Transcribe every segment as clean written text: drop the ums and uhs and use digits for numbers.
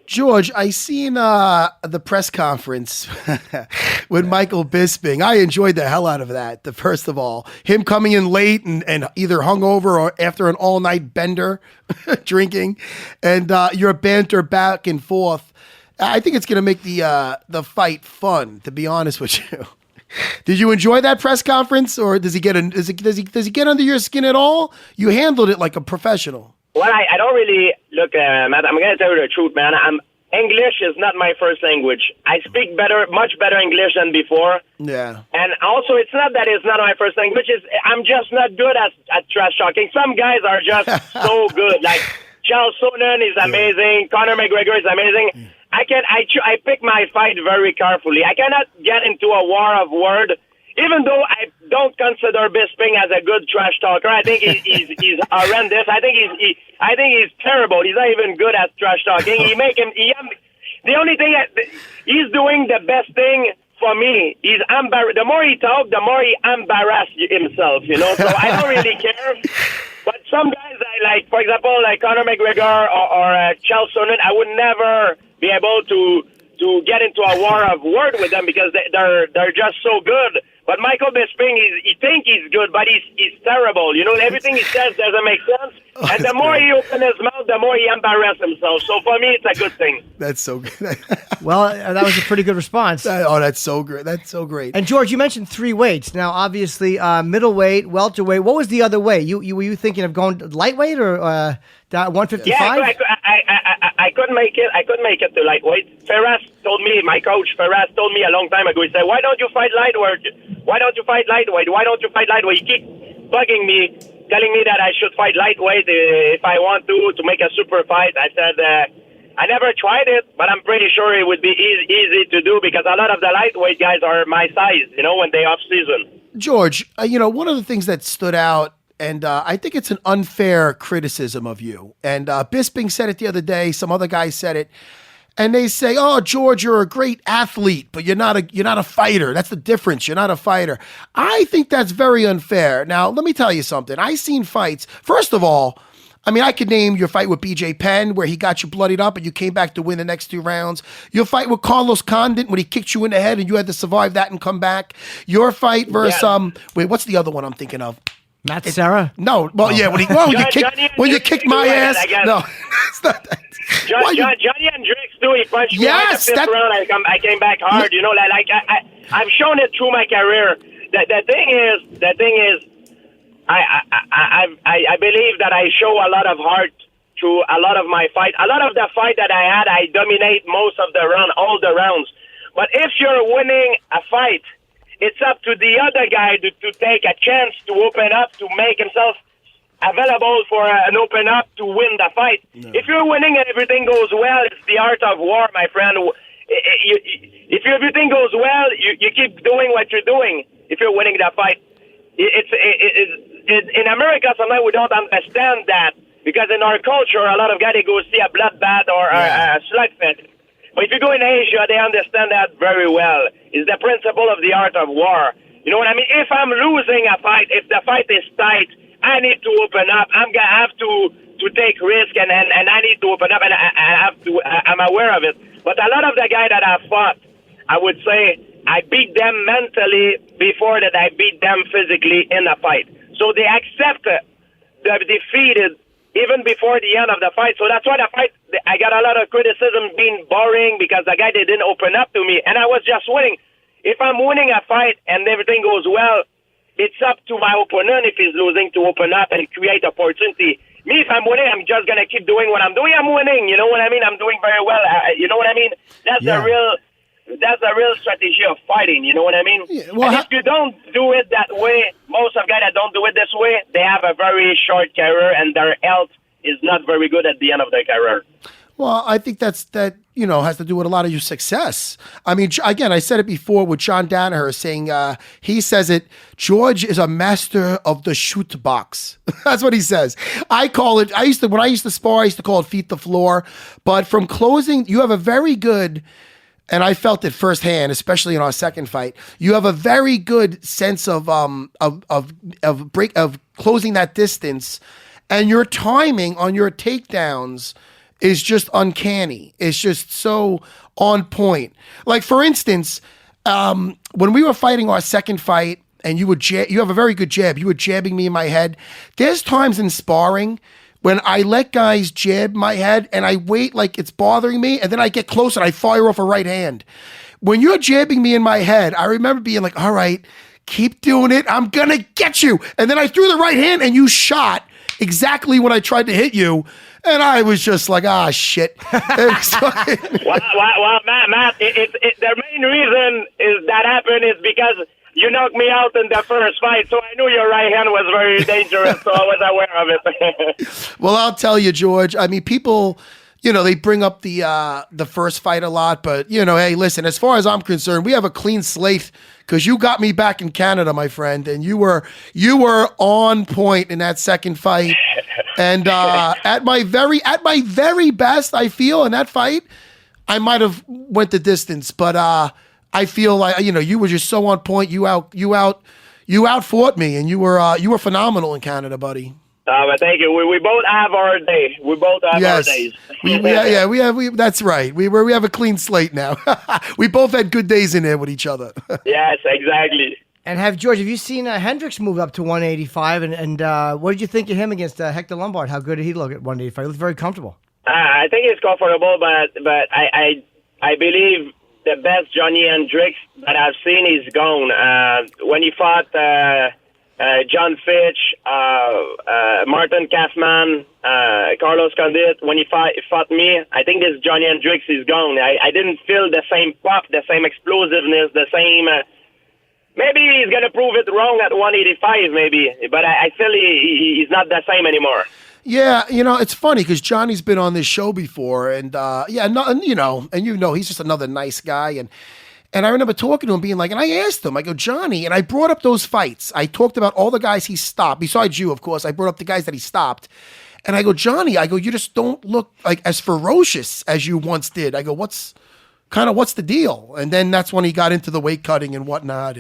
George, I seen the press conference with Michael Bisping. I enjoyed the hell out of that. First of all, him coming in late and either hungover or after an all-night bender drinking, and your banter back and forth. I think it's going to make the fight fun, to be honest with you. Did you enjoy that press conference, or does he get under your skin at all? You handled it like a professional. Well, I don't really look, Matt. I'm going to tell you the truth, man. English is not my first language. I speak much better English than before. Yeah. And also, it's not that it's not my first language. I'm just not good at trash talking. Some guys are just so good. Like Charles Sonnen is amazing. Conor McGregor is amazing. I pick my fight very carefully. I cannot get into a war of word. Even though I don't consider Bisping as a good trash talker, I think he's horrendous. I think he's terrible. He's not even good at trash talking. The only thing he's doing the best thing for me. The more he talks, the more he embarrasses himself. So I don't really care. But some guys I like, for example, like Conor McGregor or Charles Sonnen, I would never be able to get into a war of word with them because they're just so good. But Michael Bisping, he think he's good, but he's terrible. Everything he says doesn't make sense. And the more he opens his mouth, the more he embarrasses himself. So for me, it's a good thing. That's so good. Well, that was a pretty good response. That's so great. That's so great. And George, you mentioned 3 weights. Now, obviously, middleweight, welterweight. What was the other way? Were you thinking of going lightweight or 155? Yeah, I couldn't make it. I couldn't make it to lightweight. My coach Ferraz told me a long time ago. He said, "Why don't you fight lightweight? Why don't you fight lightweight? Why don't you fight lightweight?" He keep bugging me, telling me that I should fight lightweight if I want to make a super fight. I said, I never tried it, but I'm pretty sure it would be easy to do because a lot of the lightweight guys are my size, when they off season. George, one of the things that stood out, and I think it's an unfair criticism of you, and Bisping said it the other day, some other guys said it, and they say, "Oh, George, you're a great athlete, but you're not a fighter. That's the difference. You're not a fighter." I think that's very unfair. Now, let me tell you something. I've seen fights. First of all, I could name your fight with BJ Penn where he got you bloodied up and you came back to win the next 2 rounds. Your fight with Carlos Condit when he kicked you in the head and you had to survive that and come back. Your fight versus what's the other one I'm thinking of? Serra? No, well, yeah, when you kicked my ass. No, it's not that. Johnny Hendricks too. He punched me in the 5th round. I came back hard. I've shown it through my career. The thing is, I believe that I show a lot of heart through a lot of my fight. A lot of the fight that I had, I dominate most of the round, all the rounds. But if you're winning a fight, it's up to the other guy to take a chance to open up, to make himself available for an open up to win the fight. No. If you're winning and everything goes well, it's the art of war, my friend. If everything goes well, you keep doing what you're doing. If you're winning that fight, in America, sometimes we don't understand that because in our culture, a lot of guys they go see a bloodbath or a slugfest. But if you go in Asia, they understand that very well. It's the principle of the art of war. You know what I mean? If I'm losing a fight, if the fight is tight, I need to open up. I'm gonna have to take risk, and I need to open up, and I'm aware of it. But a lot of the guys that I fought, I would say I beat them mentally before that I beat them physically in a fight. So they accept the defeated even before the end of the fight. So that's why the fight, I got a lot of criticism being boring because the guy they didn't open up to me, and I was just winning. If I'm winning a fight and everything goes well, it's up to my opponent if he's losing to open up and create opportunity. Me, if I'm winning, I'm just going to keep doing what I'm doing. I'm winning. You know what I mean? I'm doing very well. You know what I mean? That's the real strategy of fighting. You know what I mean? Yeah, well, and if you don't do it that way, most of guys that don't do it this way, they have a very short career and their health is not very good at the end of their career. Well, I think that has to do with a lot of your success. I mean, again, I said it before with John Danaher saying, he says it, George is a master of the shoot box. That's what he says. I call it, when I used to spar, I used to call it feet to floor. But from closing, you have a very good, and I felt it firsthand, especially in our second fight, you have a very good sense of closing that distance, and your timing on your takedowns is just uncanny. It's just so on point. Like, for instance, when we were fighting our second fight, and you have a very good jab. You were jabbing me in my head. There's times in sparring when I let guys jab my head and I wait like it's bothering me, and then I get close and I fire off a right hand. When you're jabbing me in my head, I remember being like, all right, keep doing it. I'm going to get you. And then I threw the right hand and you shot exactly when I tried to hit you. And I was just like, shit. Matt, the main reason is that happened is because you knocked me out in the first fight, so I knew your right hand was very dangerous, so I was aware of it. Well, I'll tell you, George. I mean, people, they bring up the first fight a lot, but, hey, listen, as far as I'm concerned, we have a clean slate because you got me back in Canada, my friend, and you were on point in that second fight. And at my very best, I feel in that fight, I might have went the distance, but I feel like you were just so on point. You outfought me, and you were phenomenal in Canada, buddy. But thank you. We both have our day. We both have our days. That's right. We have a clean slate now. We both had good days in there with each other. Yes, exactly. And have you seen Hendricks move up to 185? And what did you think of him against Hector Lombard? How good did he look at 185? He looked very comfortable. I think he's comfortable, but I believe the best Johnny Hendricks that I've seen is gone. When he fought John Fitch, Martin Kaufman, Carlos Condit, when he fought me, I think this Johnny Hendricks is gone. I didn't feel the same pop, the same explosiveness, the same... maybe he's going to prove it wrong at 185, maybe, but I feel he's not the same anymore. Yeah, it's funny because Johnny's been on this show before, and he's just another nice guy, and I remember talking to him, being like, and I asked him, I go, Johnny, and I brought up those fights. I talked about all the guys he stopped, besides you, of course. I brought up the guys that he stopped, and I go, Johnny, you just don't look like as ferocious as you once did. I go, what's the deal? And then that's when he got into the weight cutting and whatnot.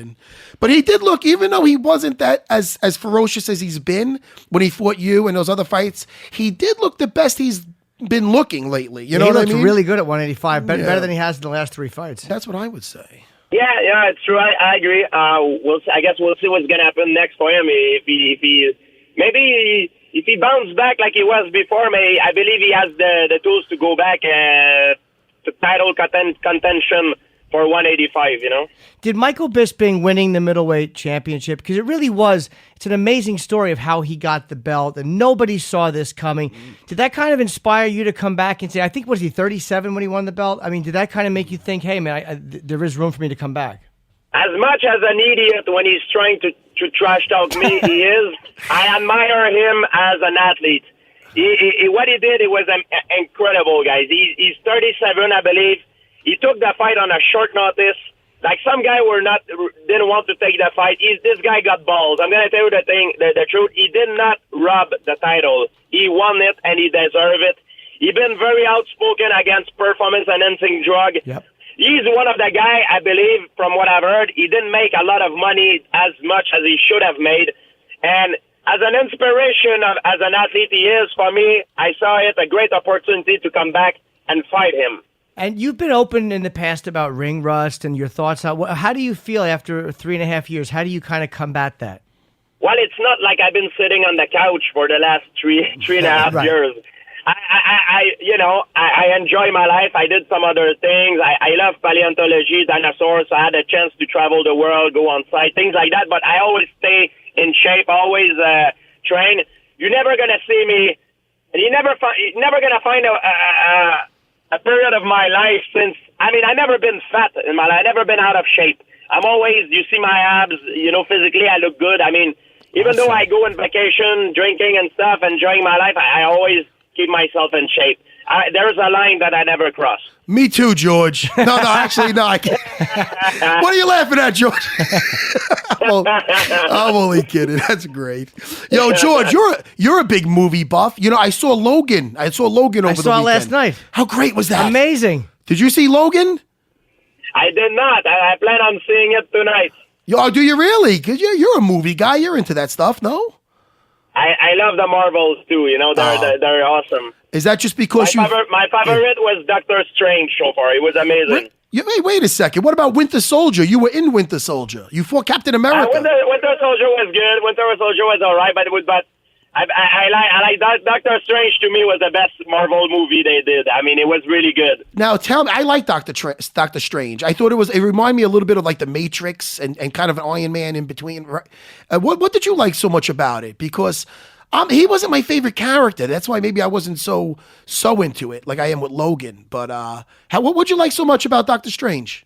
But he did look, even though he wasn't that as ferocious as he's been when he fought you and those other fights, he did look the best he's been looking lately. You know what I mean? He looked really good at 185, better than he has in the last 3 fights. That's what I would say. Yeah, it's true. I agree. I guess we'll see what's gonna happen next for him. If he bounces back like he was before, I believe he has the tools to go back to title contention for 185, Did Michael Bisping winning the middleweight championship, because it's an amazing story of how he got the belt, and nobody saw this coming. Did that kind of inspire you to come back and say, I think, was he 37 when he won the belt? I mean, did that kind of make you think, hey, man, there is room for me to come back? As much as an idiot when he's trying to trash talk me, he is, I admire him as an athlete. What he did, it was incredible, guys. He's 37, I believe. He took the fight on a short notice. Like some guy didn't want to take the fight. This guy got balls. I'm gonna tell you the truth. He did not rob the title. He won it and he deserved it. He's been very outspoken against performance-enhancing drug. Yep. He's one of the guy, I believe, from what I've heard. He didn't make a lot of money as much as he should have made, and as an inspiration as an athlete he is, for me, I saw it a great opportunity to come back and fight him. And you've been open in the past about ring rust and your thoughts. How do you feel after 3.5 years? How do you kind of combat that? Well, it's not like I've been sitting on the couch for the last three and a half right. years. I enjoy my life. I did some other things. I love paleontology, dinosaurs. So I had a chance to travel the world, go on site, things like that. But I always stay in shape, always train. You're never gonna see me, and you're never gonna find a period of my life since. I never been fat in my life. I never been out of shape. I'm always. You see my abs. Physically I look good. Even though I go on vacation, drinking and stuff, enjoying my life, I always keep myself in shape. There's a line that I never cross. Me too, George. No, actually, no, I can't. What are you laughing at, George? I'm only kidding. That's great. Yo, George, you're a big movie buff. I saw Logan. I saw Logan over the weekend. Last night. How great was that? Amazing. Did you see Logan? I did not. I plan on seeing it tonight. Yo, do you really? Because you're a movie guy. You're into that stuff, no? I love the Marvels too. They're awesome. Is that just because my favorite was Doctor Strange so far. It was amazing. Wait a second. What about Winter Soldier? You were in Winter Soldier. You fought Captain America. Winter Soldier was good. Winter Soldier was all right, but I like Doctor Strange. To me, was the best Marvel movie they did. I mean, it was really good. Now, tell me, I like Doctor Strange. I thought it reminded me a little bit of like the Matrix and kind of an Iron Man in between. What did you like so much about it? Because he wasn't my favorite character. That's why maybe I wasn't so into it like I am with Logan. But what'd you like so much about Doctor Strange?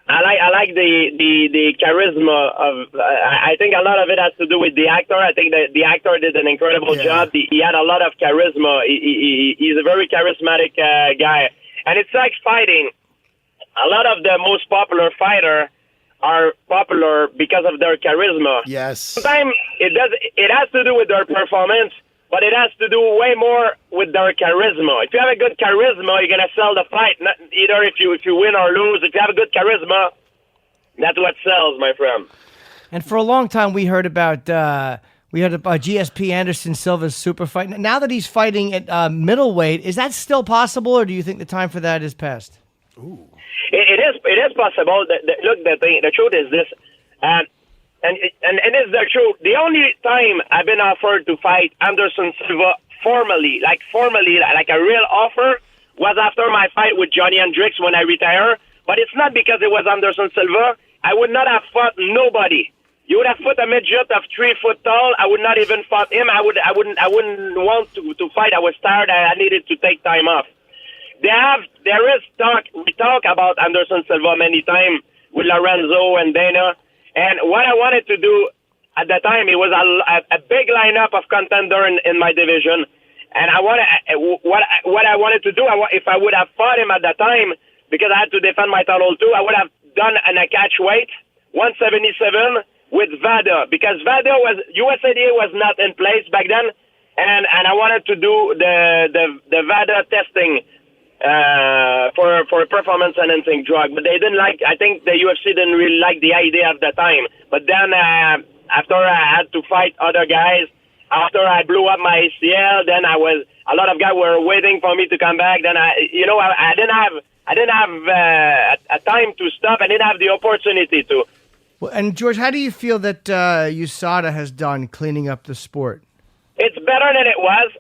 I like the charisma of. I think a lot of it has to do with the actor. I think that the actor did an incredible job. He had a lot of charisma. He's a very charismatic guy, and it's like fighting. A lot of the most popular fighter are popular because of their charisma. Yes. Sometimes it has to do with their performance, but it has to do way more with their charisma. If you have a good charisma, you're gonna sell the fight. Either if you win or lose. If you have a good charisma, that's what sells, my friend. And for a long time, we heard about GSP Anderson Silva's super fight. Now that he's fighting at middleweight, is that still possible, or do you think the time for that is past? Ooh. It is possible. Look, the truth is this, and it's the truth. The only time I've been offered to fight Anderson Silva formally, like a real offer, was after my fight with Johnny Hendricks when I retire. But it's not because it was Anderson Silva. I would not have fought nobody. You would have put a midget of 3 foot tall. I would not even fought him. I wouldn't want to fight. I was tired. I needed to take time off. There is talk. We talk about Anderson Silva many times with Lorenzo and Dana. And what I wanted to do at the time, it was a big lineup of contender in my division. And what I wanted to do, if I would have fought him at the time, because I had to defend my title too, I would have done a catch weight, 177 with VADA, because VADA USADA was not in place back then, and I wanted to do the VADA testing for a performance enhancing drug, but they didn't like. I think the UFC didn't really like the idea at the time. But then after I had to fight other guys, after I blew up my ACL, then a lot of guys were waiting for me to come back. Then I didn't have a time to stop. I didn't have the opportunity to. Well, and George, how do you feel that USADA has done cleaning up the sport? It's better than it was,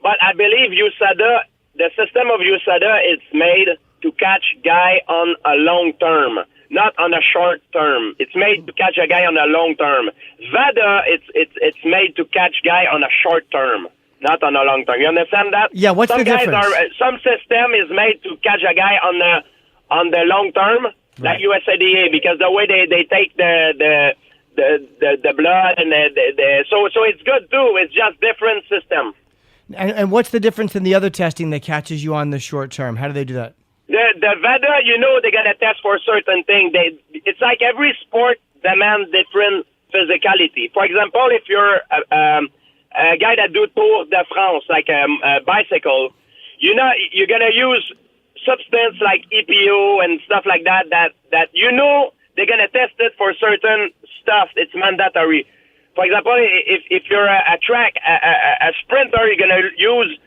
but I believe USADA. The system of USADA is made to catch guy on a long term, not on a short term. It's made to catch a guy on a long term. VADA, it's made to catch guy on a short term, not on a long term. You understand that? Yeah. What's the difference? Some system is made to catch a guy on the long term, like USADA, because the way they take the blood and so it's good too. It's just different system. And what's the difference in the other testing that catches you on the short term? How do they do that? The VADA, they're going to test for certain things. It's like every sport demands different physicality. For example, if you're a guy that do Tour de France, like a bicycle, you're going to use substance like EPO and stuff like that they're going to test it for certain stuff. It's mandatory. For example, if you're a sprinter, you're going to use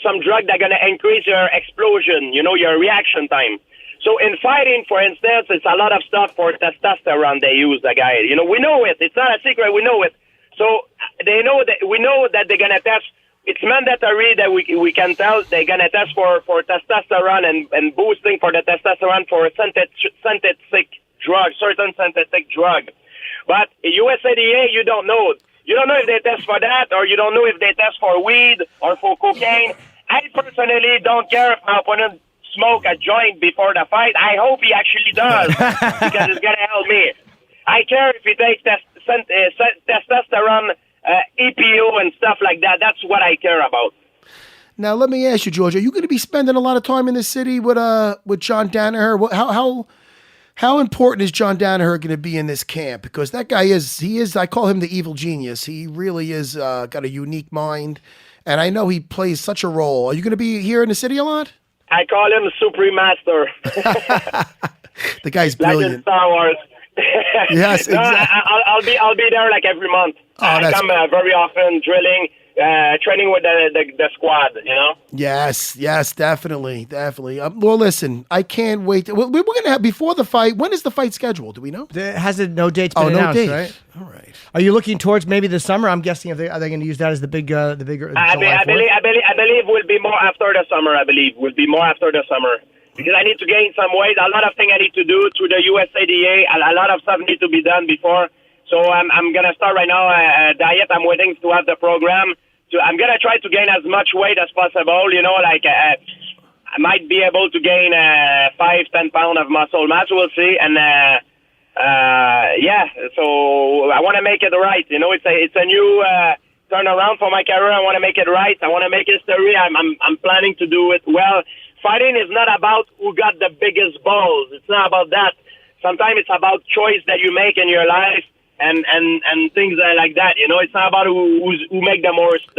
some drug that's going to increase your explosion, your reaction time. So in fighting, for instance, it's a lot of stuff for testosterone they use, the guy. We know it. It's not a secret. We know it. So we know that they're going to test. It's mandatory that we can tell they're going to test for testosterone and boosting for the testosterone for synthetic drug, certain synthetic drug. But USADA, you don't know. You don't know if they test for that, or you don't know if they test for weed or for cocaine. I personally don't care if my opponent smoke a joint before the fight. I hope he actually does, because it's going to help me. I care if he takes testosterone, EPO, and stuff like that. That's what I care about. Now, let me ask you, George, are you going to be spending a lot of time in the city with John Danaher? How important is John Danaher going to be in this camp? Because that guy I call him the evil genius. He really is got a unique mind, and I know he plays such a role. Are you going to be here in the city a lot? I call him Supreme Master. The guy's brilliant. Like in Star Wars. Yes, exactly. I'll be there like every month. I come very often drilling. training with the squad, Yes, definitely. Well, listen, I can't wait. We're going to have, before the fight, when is the fight scheduled? Do we know? Has it no dates been announced, date. right? All right. Are you looking towards maybe the summer? I'm guessing are they going to use that as the bigger I July 4th? believe will be more after the summer. I believe will be more after the summer because I need to gain some weight. A lot of things I need to do through the USADA. A lot of stuff need to be done before. So I'm gonna start right now a diet. I'm waiting to have the program. I'm gonna try to gain as much weight as possible. I might be able to gain 5-10 pounds of muscle mass. We'll see. And so I want to make it right. It's a new turnaround for my career. I want to make it right. I want to make history. I'm planning to do it well. Fighting is not about who got the biggest balls. It's not about that. Sometimes it's about choice that you make in your life and things like that. It's not about who make the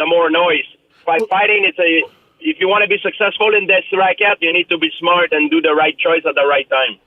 more noise. By fighting, if you want to be successful in this racket, you need to be smart and do the right choice at the right time.